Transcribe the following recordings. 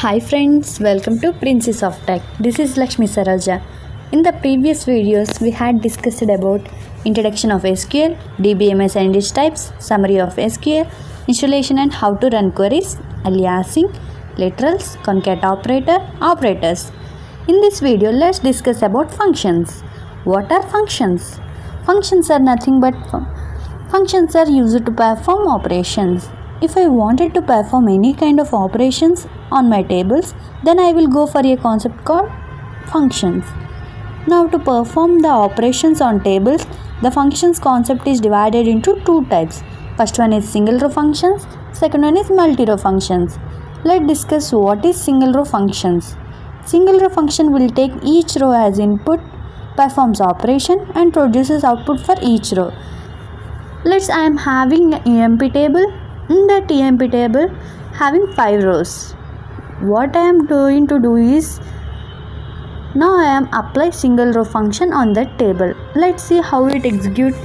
Hi friends, welcome to Princess of Tech. This is Lakshmi Saraja. In the previous videos, we had discussed about introduction of SQL, DBMS and its types, summary of SQL, installation and how to run queries, aliasing, literals, concat operator, operators. In this video, let's discuss about functions. What are functions? Functions are nothing but functions are used to perform operations. If I wanted to perform any kind of operations on my tables, then I will go for a concept called functions. Now to perform the operations on tables, the functions concept is divided into two types. First one is single row functions, second one is multi-row functions. Let's discuss what is single row functions. Single row function will take each row as input, performs operation and produces output for each row. I am having an EMP table. In that EMP table having 5 rows. What I am going to do is, now I am apply single row function on that table. Let's see how it executes.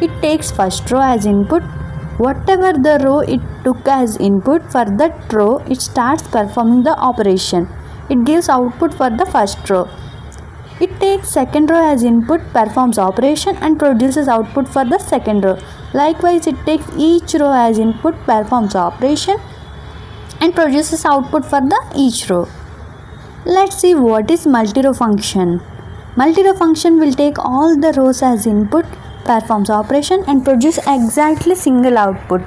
It takes first row as input. Whatever the row it took as input, for that row it starts performing the operation. It gives output for the first row. It takes second row as input, performs operation and produces output for the second row. Likewise, it takes each row as input, performs operation and produces output for the each row. Let's see what is multi-row function. Multi-row function will take all the rows as input, performs operation and produce exactly single output.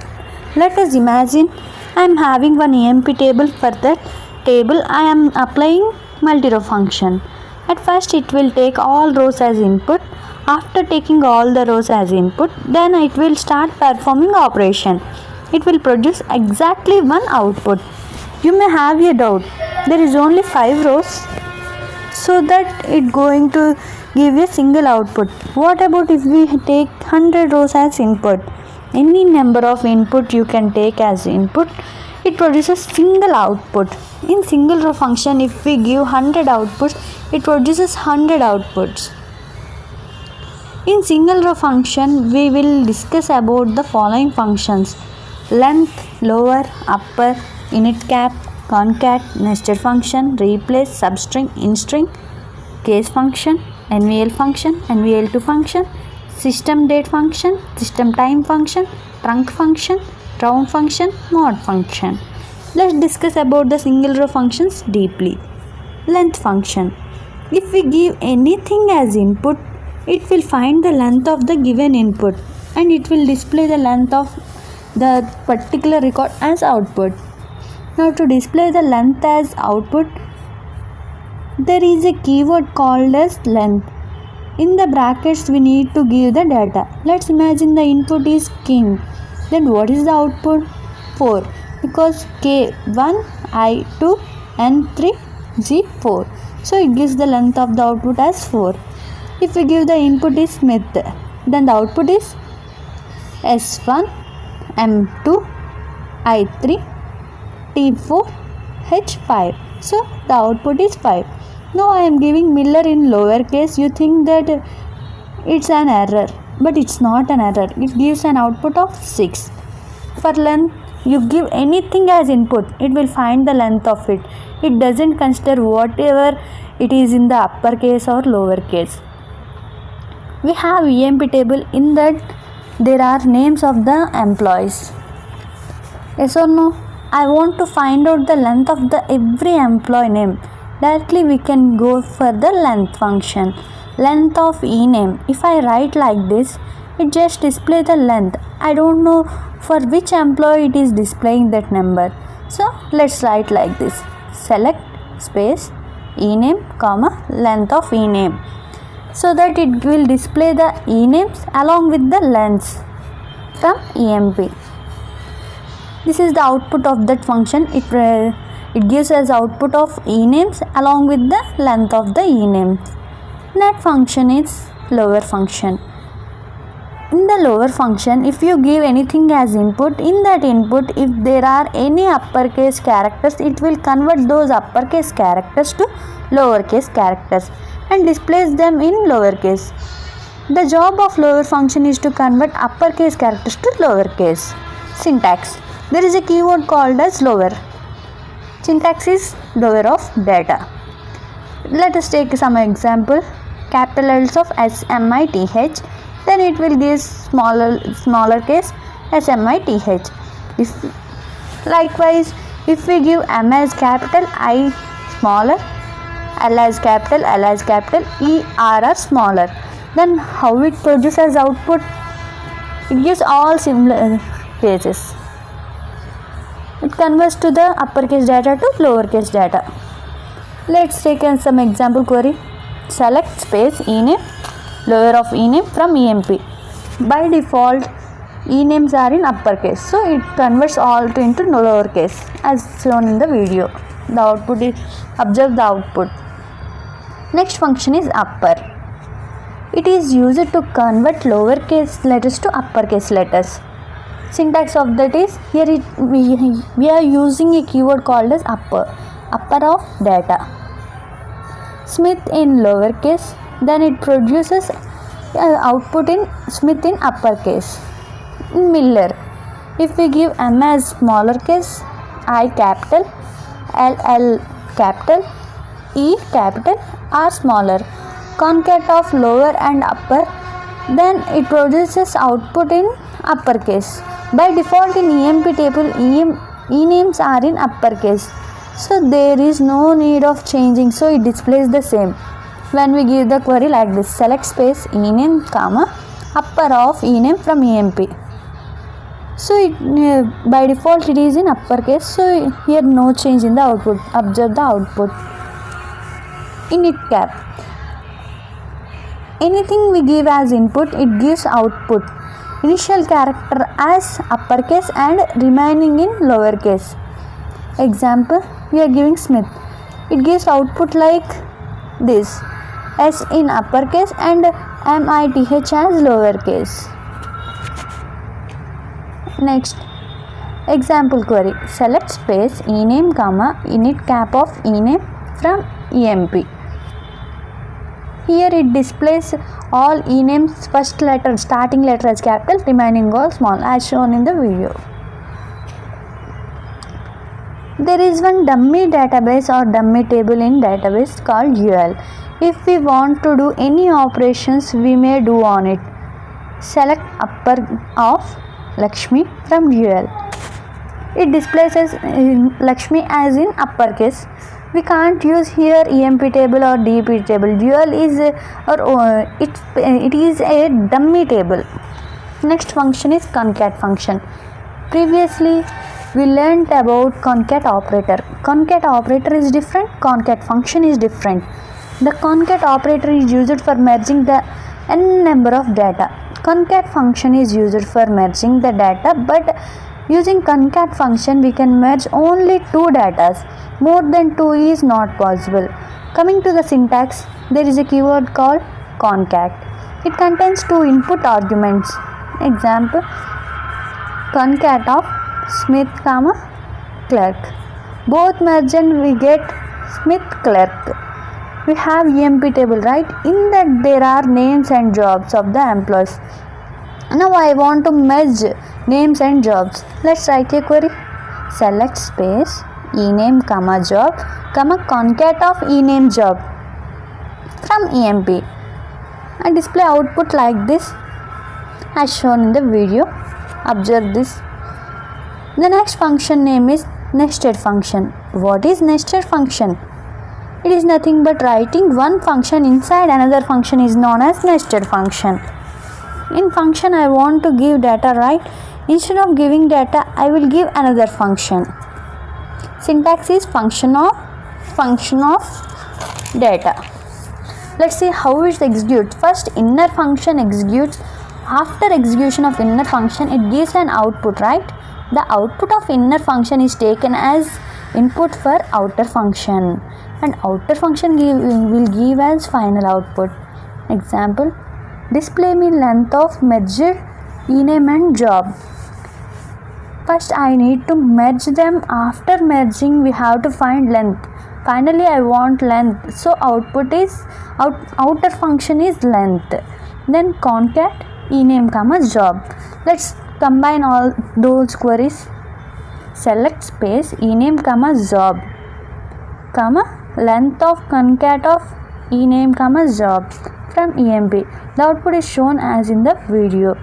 Let us imagine I am having one EMP table. For that table I am applying multi-row function. At first it will take all rows as input. After taking all the rows as input, then it will start performing operation. It will produce exactly one output. You may have a doubt. There is only 5 rows, so that it going to give a single output. What about if we take 100 rows as input? Any number of input you can take as input. It produces single output. In single row function, if we give 100 outputs, it produces 100 outputs. In single row function, we will discuss about the following functions: length, lower, upper, init cap, concat, nested function, replace, substring, instring, case function, NVL function, NVL2 function, system date function, system time function, trunc function, round function, mod function. Let's discuss about the single row functions deeply. Length function. If we give anything as input, it will find the length of the given input and it will display the length of the particular record as output. Now to display the length as output, there is a keyword called as length. In the brackets we need to give the data. Let's imagine the input is king. Then what is the output? 4, because K1, I2, N3, G4. So it gives the length of the output as 4. If we give the input is Smith, then the output is S1, M2, I3, T4, H5. So the output is 5. Now I am giving Miller in lowercase. You think that it's an error, but it's not an error. It gives an output of 6. For length, you give anything as input, it will find the length of it. It doesn't consider whatever it is in the uppercase or lowercase. We have EMP table. In that there are names of the employees. Yes or no? I want to find out the length of the every employee name. Directly we can go for the length function. Length of ename. If I write like this, it just display the length. I don't know for which employee it is displaying that number. So let's write like this: select space ename comma length of ename, so that it will display the enames along with the lengths from EMP. This is the output of that function. It gives us output of enames along with the length of the enames. Net function is lower function. In the lower function, if you give anything as input, in that input if there are any uppercase characters, it will convert those uppercase characters to lowercase characters and displays them in lowercase. The job of lower function is to convert uppercase characters to lowercase. Syntax. There is a keyword called as lower. Syntax is lower of data. Let us take some example. Capital L's of SMITH, then it will give smaller case SMITH. If likewise, if we give M as capital, I smaller, L as capital, E, R are smaller, then how it produces output? It gives all similar cases. It converts to the uppercase data to lowercase data. Let's take some example query. Select space ename, lower of ename from EMP. By default, enames are in uppercase, so it converts all into lowercase as shown in the video. The output is, observe the output. Next function is upper. It is used to convert lowercase letters to uppercase letters. Syntax of that is, here we are using a keyword called as upper of data. Smith in lowercase, then it produces output in Smith in uppercase. Miller, if we give M as smaller case, I capital, L capital, E capital, R smaller, concat of lower and upper, then it produces output in uppercase. By default in EMP table, enames are in uppercase, so there is no need of changing, so it displays the same. When we give the query like this, select space ename comma upper of ename from EMP. So by default it is in uppercase, so here no change in the output. Observe the output. Init cap. Anything we give as input, it gives output. Initial character as uppercase and remaining in lowercase. Example, we are giving Smith. It gives output like this, S in uppercase and MITH as lowercase. Next, example query. Select space ename comma init cap of ename from EMP. Here it displays all enames first letter, starting letter as capital, remaining all small as shown in the video. There is one dummy database or dummy table in database called UL. If we want to do any operations, we may do on it. Select upper of Lakshmi from UL. It displays as Lakshmi as in uppercase. We can't use here EMP table or DP table. UL is it is a dummy table. Next function is concat function. Previously we learned about concat operator. Concat operator is different, concat function is different. The concat operator is used for merging the n number of data. Concat function is used for merging the data, but using concat function we can merge only two datas. More than two is not possible. Coming to the syntax, there is a keyword called concat. It contains two input arguments. Example, concat of Smith comma clerk. Both merge and we get Smith clerk. We have EMP table, right? In that there are names and jobs of the employees. Now I want to merge names and jobs. Let's write a query. Select space ename comma job comma concat of ename job from EMP and display output like this as shown in the video. Observe this. The next function name is nested function. What is nested function? It is nothing but writing one function inside another function is known as nested function. In function I want to give data, right? Instead of giving data I will give another function. Syntax is function of data. Let's see how it executes. First inner function executes. After execution of inner function it gives an output, right? The output of inner function is taken as input for outer function and outer function will give as final output. Example, display me length of merged ename and job. First I need to merge them. After merging we have to find length. Finally I want length, so output is outer function is length. Then concat ename comma job. Let's combine all those queries. Select space ename comma job comma length of concat of ename comma job from emp. The output is shown as in the video.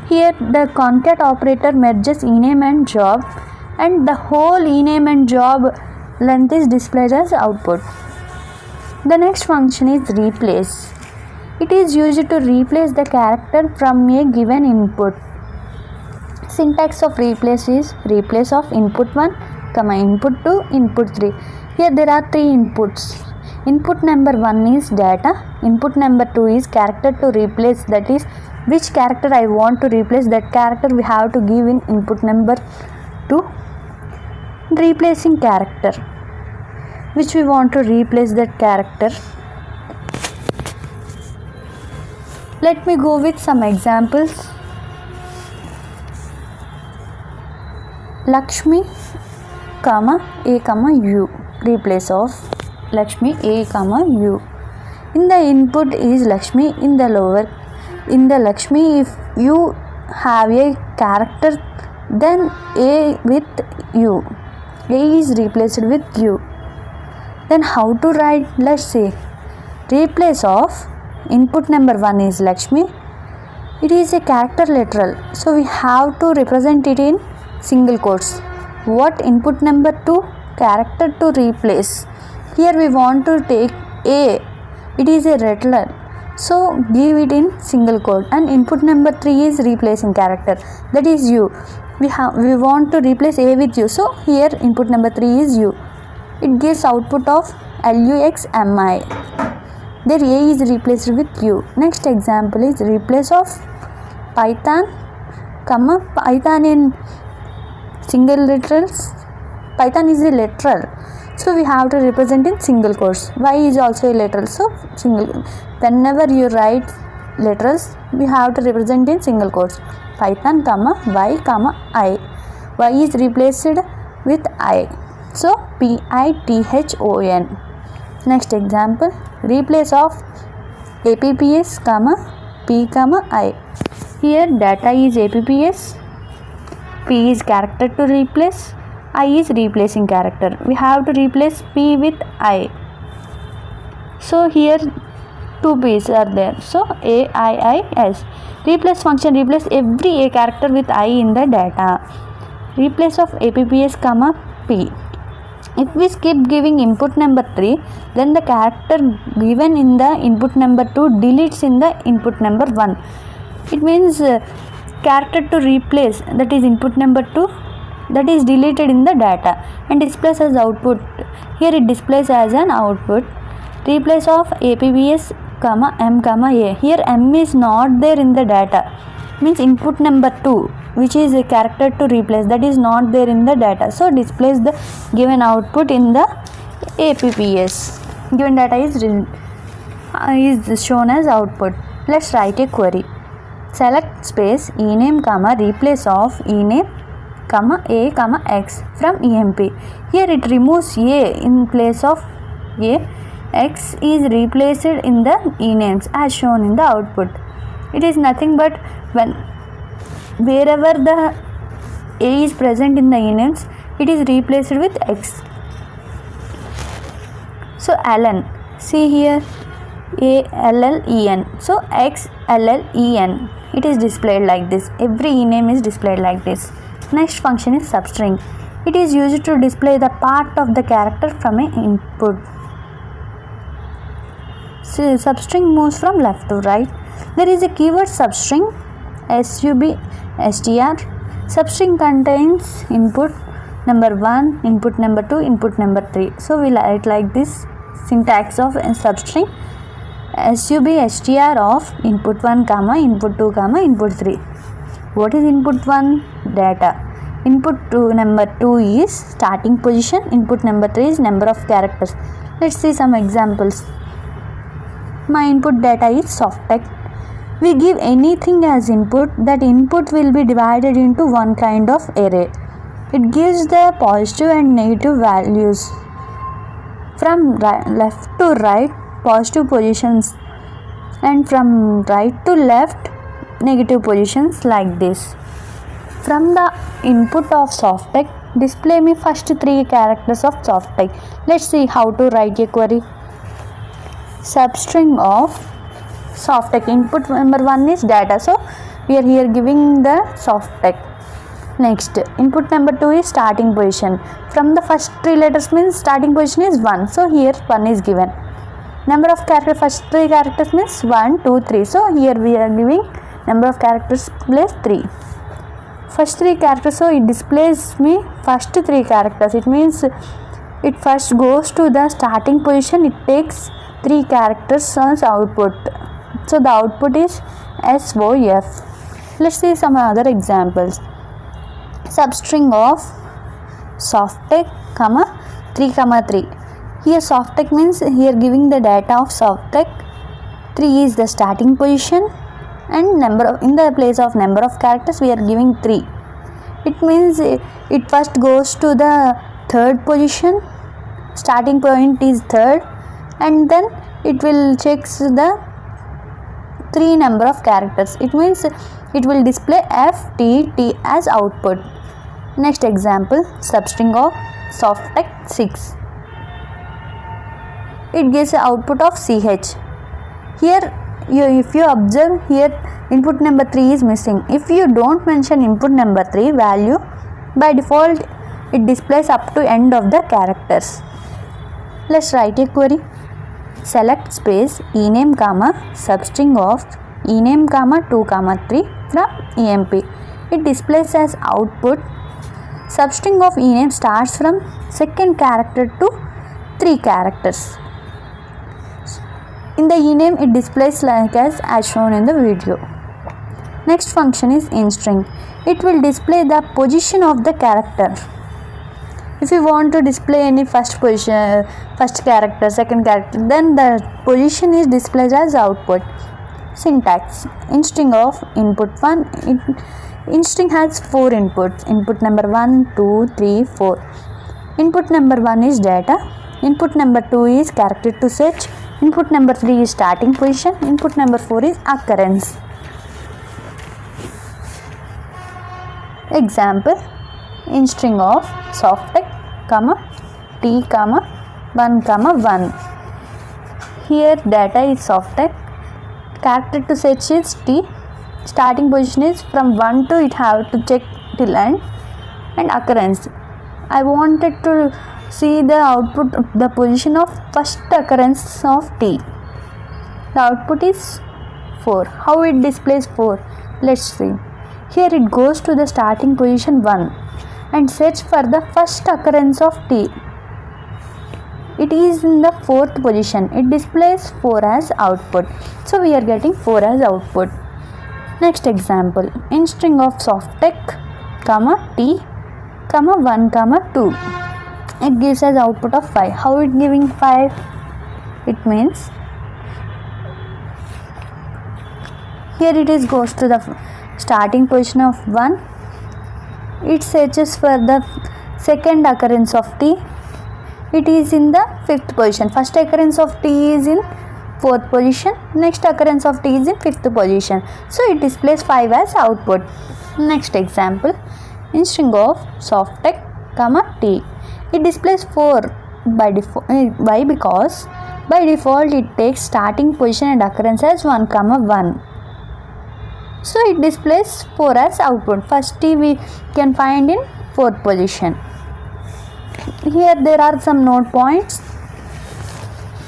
Here the concat operator merges ename and job, and the whole ename and job length is displayed as output. The next function is replace. It is used to replace the character from a given input. Syntax of replace is replace of input 1, comma input 2, input 3. Here there are three inputs. Input number 1 is data, input number 2 is character to replace, that is which character I want to replace, that character we have to give in input number 2. Replacing character, which we want to replace that character. Let me go with some examples. Lakshmi comma a comma u, replace of Lakshmi a comma u. In the input is Lakshmi, in the Lakshmi, if you have a character, then a with u, a is replaced with u. Then how to write? Let's see. Replace of input number 1 is Lakshmi. It is a character literal, so we have to represent it in single quotes. What input number 2? Character to replace. Here we want to take a, it is a literal, so give it in single quote. And input number 3 is replacing character, that is u. We want to replace a with u, so here input number 3 is u. It gives output of luxmi. There a is replaced with u. Next example is replace of Python, comma Python in single literals. Python is a literal, so we have to represent in single quotes. Y is also a literal, so single. Whenever you write literals, we have to represent in single quotes. Python comma y comma I. Y is replaced with I, so Python. Next example, replace of apps comma p comma I. Here data is apps, p is character to replace, I is replacing character. We have to replace p with I, so here two p's are there, so AIIS. Replace function replace every a character with I in the data. Replace of apps comma p. If we skip giving input number 3, then the character given in the input number 2 deletes in the input number 1. It means character to replace, that is input number 2, that is deleted in the data and displays as output. Here it displays as an output. Replace of apps comma m comma a. Here m is not there in the data, means input number 2, which is a character to replace, that is not there in the data, so displays the given output in the apps. Given data is shown as output. Let's write a query. Select space ename comma replace of ename comma a comma x from emp. Here it removes a in place of a, x is replaced in the enames as shown in the output. It is nothing but wherever the a is present in the enames, it is replaced with x. So Allen, see here ALLEN, so XLLEN, it is displayed like this. Every ename is displayed like this. Next function is substring. It is used to display the part of the character from an input. So substring moves from left to right. There is a keyword substring, SUBSTR. Substring contains input number 1, input number 2, input number 3. So we write like this syntax of substring. SUBSTR of input 1 comma input 2 comma input 3. What is input 1? Data. Input 2 number 2 is starting position. Input number 3 is number of characters. Let's see some examples. My input data is softtext. We give anything as input, that input will be divided into one kind of array. It gives the positive and negative values. From left to right, positive positions, and from right to left, negative positions, like this. From the input of softtext, display me first three characters of soft text. Let's see how to write a query. Substring of soft text. Input number 1 is data, so we are here giving the soft text. Next, input number 2 is starting position. From the first three letters means starting position is 1, so here 1 is given. Number of characters, first three characters means 1, 2, 3, so here we are giving number of characters plus 3. First three characters, so it displays me first three characters. It means it first goes to the starting position, it takes 3 characters as output. So the output is SOF. Let's see some other examples. Substring of soft text, 3, 3. Here soft text means here giving the data of soft text. 3 is the starting position, and in the place of number of characters we are giving 3. It means it first goes to the third position, starting point is third, and then it will check the 3 number of characters. It means it will display FTT as output. Next example, substring of soft text 6. It gives the output of CH. Here if you observe, here input number 3 is missing. If you don't mention input number 3 value, by default it displays up to end of the characters. Let's write a query. Select space ename substring of ename 2, 3 from emp. It displays as output. Substring of ename starts from second character to 3 characters. In the ename it displays like as shown in the video. Next function is instring. It will display the position of the character. If you want to display any first character, second character, then the position is displayed as output. Syntax. Instring of input 1. Instring has 4 inputs. Input number 1, 2, 3, 4. Input number 1 is data. Input number 2 is character to search. Input number 3 is starting position. Input number 4 is occurrence. Example, instring of soft text, T, 1, 1. Here data is soft text. Character to search is T. Starting position is from 1 to it have to check till end, and occurrence. I wanted to see the output, the position of first occurrence of T. The output is 4. How it displays 4? Let's see. Here it goes to the starting position 1 and search for the first occurrence of T. It is in the 4th position. It displays 4 as output. So we are getting 4 as output. Next example, instring of soft text, T, 1, 2. It gives us output of 5. How it giving 5? It means here it is goes to the starting position of 1. It searches for the second occurrence of T. It is in the 5th position. First occurrence of T is in 4th position. Next occurrence of T is in 5th position. So it displays 5 as output. Next example, instring of soft text, T. It displays 4 by default. Why? Because by default it takes starting position and occurrence as 1, 1. So it displays 4 as output. First T we can find in 4th position. Here there are some note points.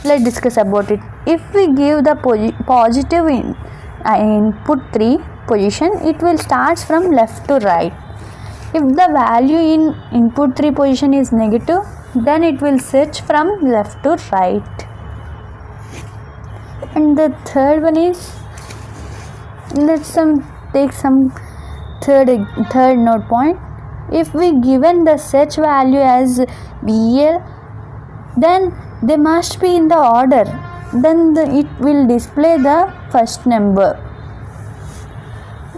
Let's discuss about it. If we give the positive input 3 position, it will start from left to right. If the value in input 3 position is negative, then it will search from left to right. And the third one is, let's take some third note point. If we given the search value as BL, then they must be in the order. Then it will display the first number.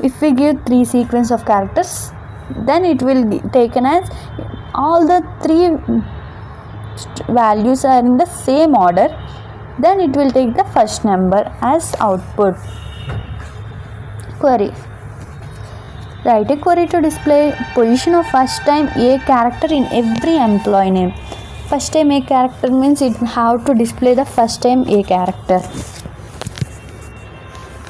If we give 3 sequence of characters, then it will be taken as all the 3 values are in the same order. Then it will take the first number as output. Query. Write a query to display position of first time A character in every employee name. First time A character means it have to display the first time A character.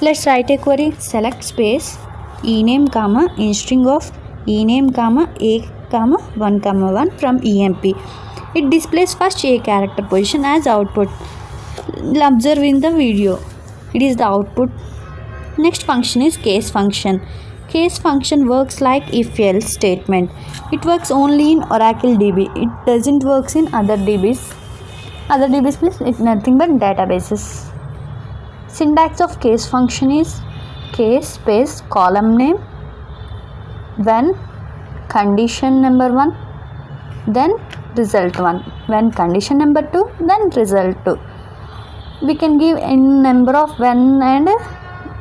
Let's write a query. Select space ename comma string of ename comma A comma 1 from emp. It displays first A character position as output. Observe in the video. It is the output. Next function is case function. Case function works like if-else statement. It works only in Oracle DB. It doesn't work in other DBs. Other DBs means it's nothing but databases. Syntax of case function is case space column name, when condition number 1, then result 1, when condition number 2, then result 2. We can give n number of when and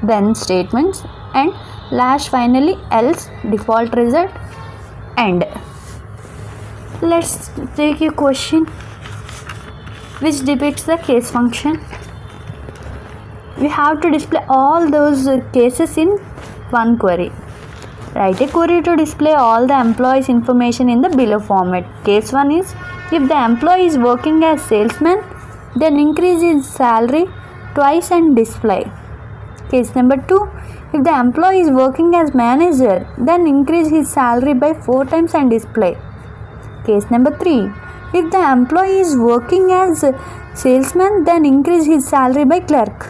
then statements, and last finally else default result end. Let's take a question which depicts the case function. We have to display all those cases in one query. Write a query to display all the employees information in the below format. Case 1 is if the employee is working as salesman, then increase his salary twice and display. Case number 2, if the employee is working as manager, then increase his salary by 4 times and display. Case number 3, if the employee is working as salesman, then increase his salary by clerk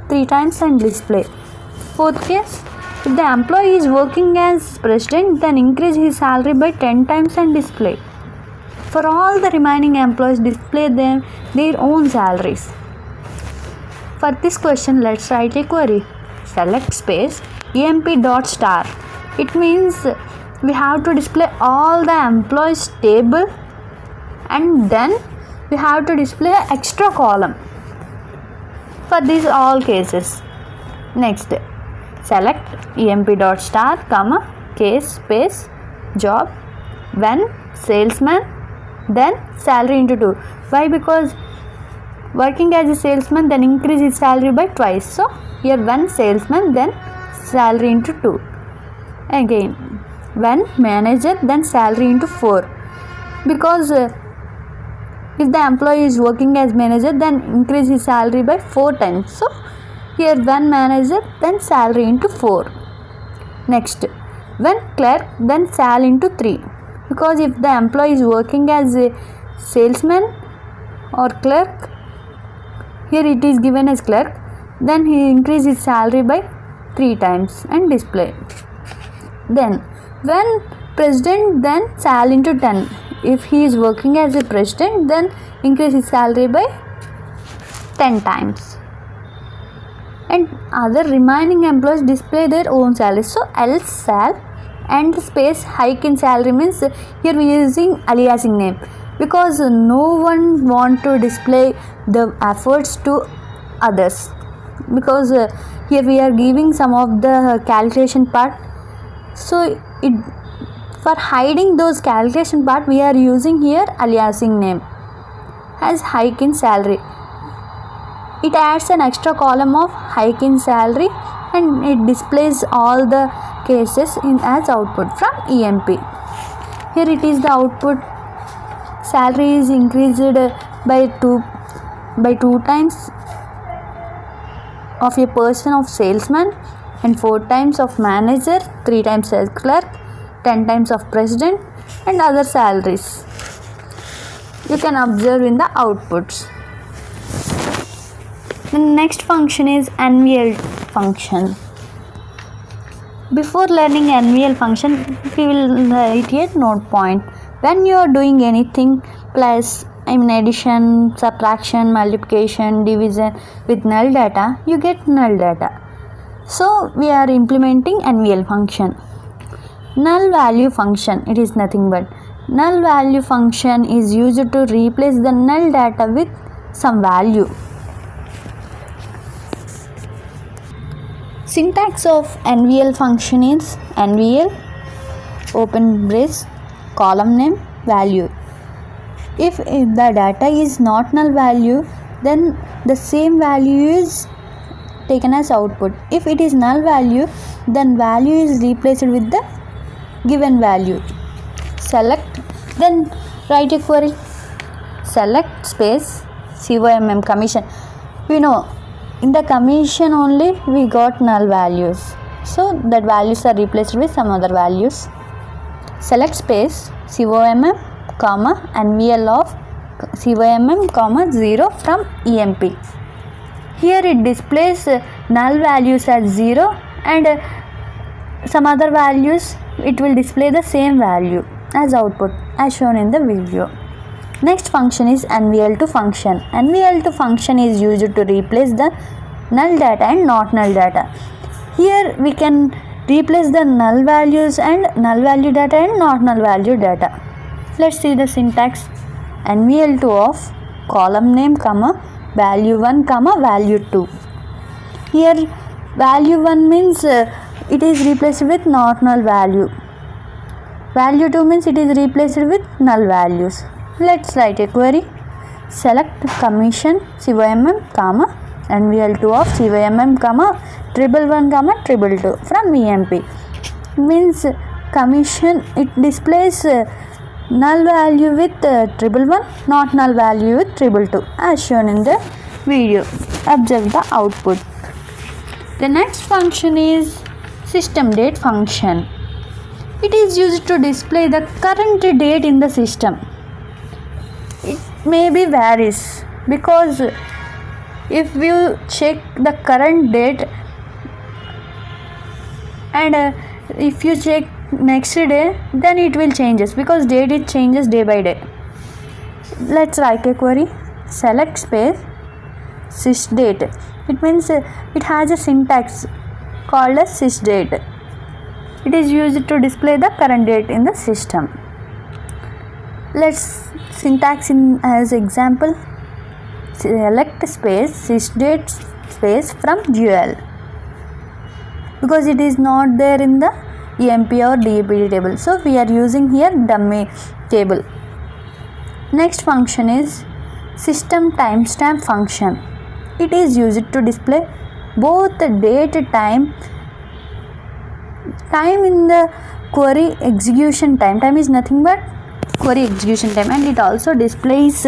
3 times and display. Fourth case, if the employee is working as president, then increase his salary by 10 times and display. For all the remaining employees, display their own salaries. For this question, let's write a query. Select space emp.star. It means we have to display all the employees table, and then we have to display an extra column for these all cases. Next, select emp.star comma case space job, when salesman, then salary into 2. Why? Because working as a salesman, then increase his salary by twice. So here when salesman, then salary into 2. Again when manager, then salary into 4. Because if the employee is working as manager, then increase his salary by 4 times. So here when manager, then salary into 4. Next, when clerk, then sal into 3. Because if the employee is working as a salesman or clerk, here it is given as clerk, then he increase his salary by 3 times and display. Then when president, then sal into 10. If he is working as a president, then increase his salary by 10 times. And other remaining employees display their own salary. So else sal and space hike in salary means here we are using aliasing name, because no one want to display the efforts to others, because here we are giving some of the calculation part. So it for hiding those calculation part, we are using here aliasing name as hike in salary. It adds an extra column of hike in salary, and it displays all the cases in as output from EMP. Here it is the output. Salary is increased by 2 times of a person of salesman, and 4 times of manager, 3 times as clerk, 10 times of president, and other salaries. You can observe in the outputs. The next function is NVL function. Before learning NVL function, we will write a note point. When you are doing anything plus addition, subtraction, multiplication, division with null data, you get null data. So we are implementing NVL function. Null value function, it is nothing but null value function is used to replace the null data with some value. Syntax of NVL function is NVL open brace column name value. If the data is not null value, then the same value is taken as output. If it is null value, then value is replaced with the given value. Select, then write a query. Select space COMM commission. We know in the commission only we got null values, so that values are replaced with some other values. Select space COMM comma NVL of COMM comma 0 from EMP. Here it displays null values as 0 and some other values it will display the same value as output as shown in the video. Next function is NVL2 function. NVL2 function is used to replace the null data and not null data. Here we can replace the null values and null value data and not null value data. Let's see the syntax. NVL2 of column name comma value 1 comma value 2. Here value 1 means it is replaced with not null value. Value 2 means it is replaced with null values. Let's write a query. Select commission COMM comma NVL2 of COMM comma 111 comma 222 from EMP. Means commission it displays null value with 111, not null value with 222 as shown in the video. Observe the output. The next function is system date function. It is used to display the current date in the system. It may be varies because if you check the current date and if you check next day, then it will changes because date it changes day by day. Let's write a query. Select space sysdate. It means it has a syntax called as sysdate. It is used to display the current date in the system. Let's syntax in as example. Select space sysdate space from GUL because it is not there in the EMP or DAPD table, so we are using here dummy table. Next function is system timestamp function. It is used to display both the date time in the query execution time. Time is nothing but query execution time, and it also displays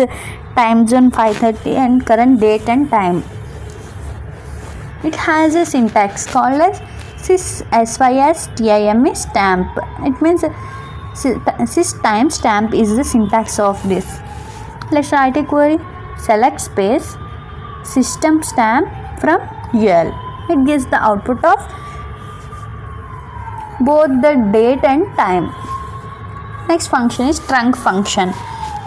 time zone 5:30 and current date and time. It has a syntax called as sys stamp. It means sys time stamp is the syntax of this. Let's write a query. Select space system stamp from UL. It gives the output of both the date and time. Next function is trunc function.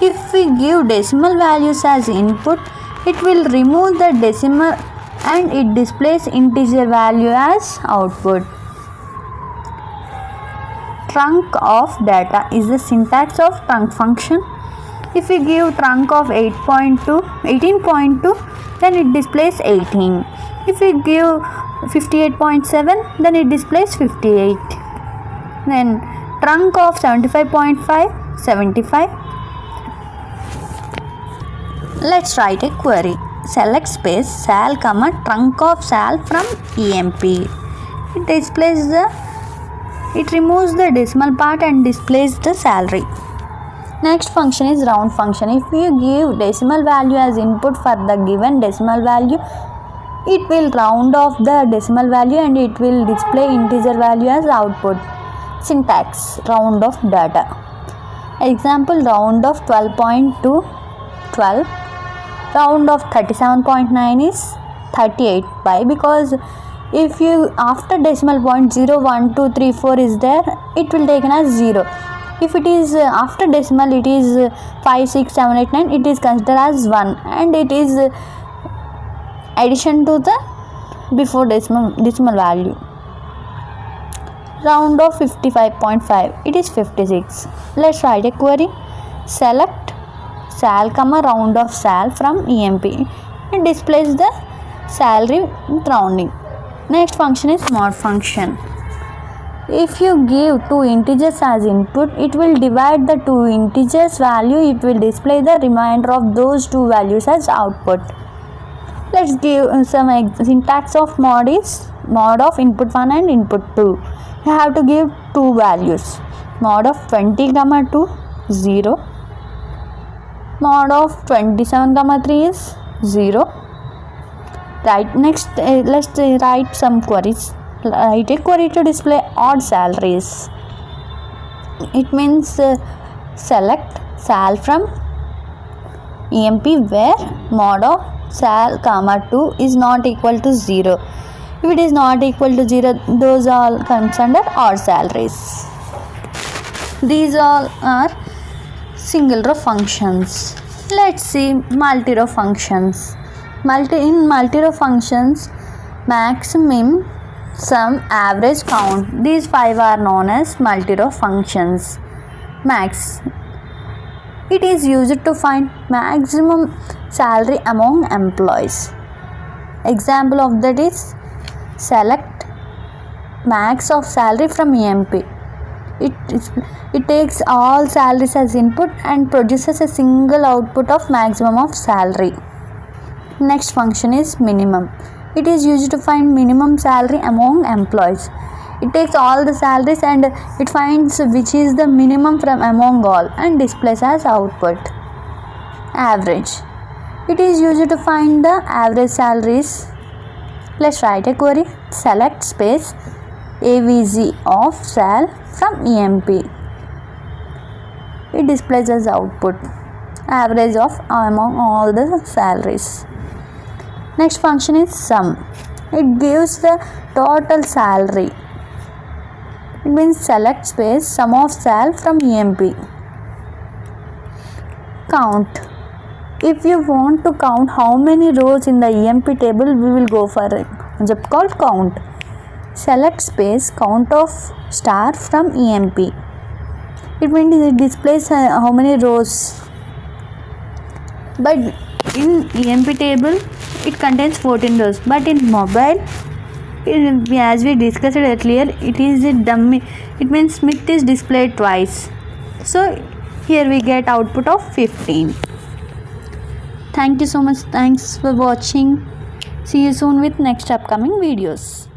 If we give decimal values as input, it will remove the decimal and it displays integer value as output. Trunc of data is the syntax of trunc function. If we give trunc of 18.2, then it displays 18. If we give 58.7, then it displays 58. Then trunc of 75.5, 75. Let's write a query. Select space sal comma trunc of sal from EMP. It removes the decimal part and displays the salary. Next function is round function. If we give decimal value as input for the given decimal value, it will round off the decimal value and it will display integer value as output. Syntax round off data. Example, round of 12.2 12. Round of 37.9 is 38. Why? Because if you after decimal point 0 1 2 3 4 is there, it will taken as 0. If it is after decimal, it is 5 6 7 8 9, it is considered as 1 and it is addition to the before decimal value. Round of 55.5, it is 56. Let's write a query. Select sal comma round of sal from EMP. It displays the salary with rounding. Next function is mod function. If you give two integers as input, it will divide the two integers value. It will display the remainder of those two values as output. Let's give some syntax of mod is mod of input 1 and input 2. You have to give two values. Mod of 20 comma 2 0. Mod of 27 comma 3 is 0. Right, next let's write some queries. Write a query to display odd salaries. It means select sal from emp where mod of sal comma 2 is not equal to 0. If it is not equal to 0, those all comes under odd salaries. These all are single row functions. Let's see multi-row functions. In multi-row functions, max, min, sum, average, count. These 5 are known as multi-row functions. Max. It is used to find maximum salary among employees. Example of that is select max of salary from emp. It takes all salaries as input and produces a single output of maximum of salary. Next function is minimum. It is used to find minimum salary among employees. It takes all the salaries and it finds which is the minimum from among all and displays as output. Average. It is used to find the average salaries. Let's write a query. Select space AVG of sal from emp. It displays as output average of among all the salaries. Next function is sum. It gives the total salary. It means select space sum of sal from emp. Count. If you want to count how many rows in the emp table, we will go for a concept called count. Select space count of star from emp. It means it displays how many rows. But in emp table, it contains 14 rows. But in mobile, as we discussed earlier, it is a dummy. It means Smith is displayed twice. So here we get output of 15. Thank you so much. Thanks for watching. See you soon with next upcoming videos.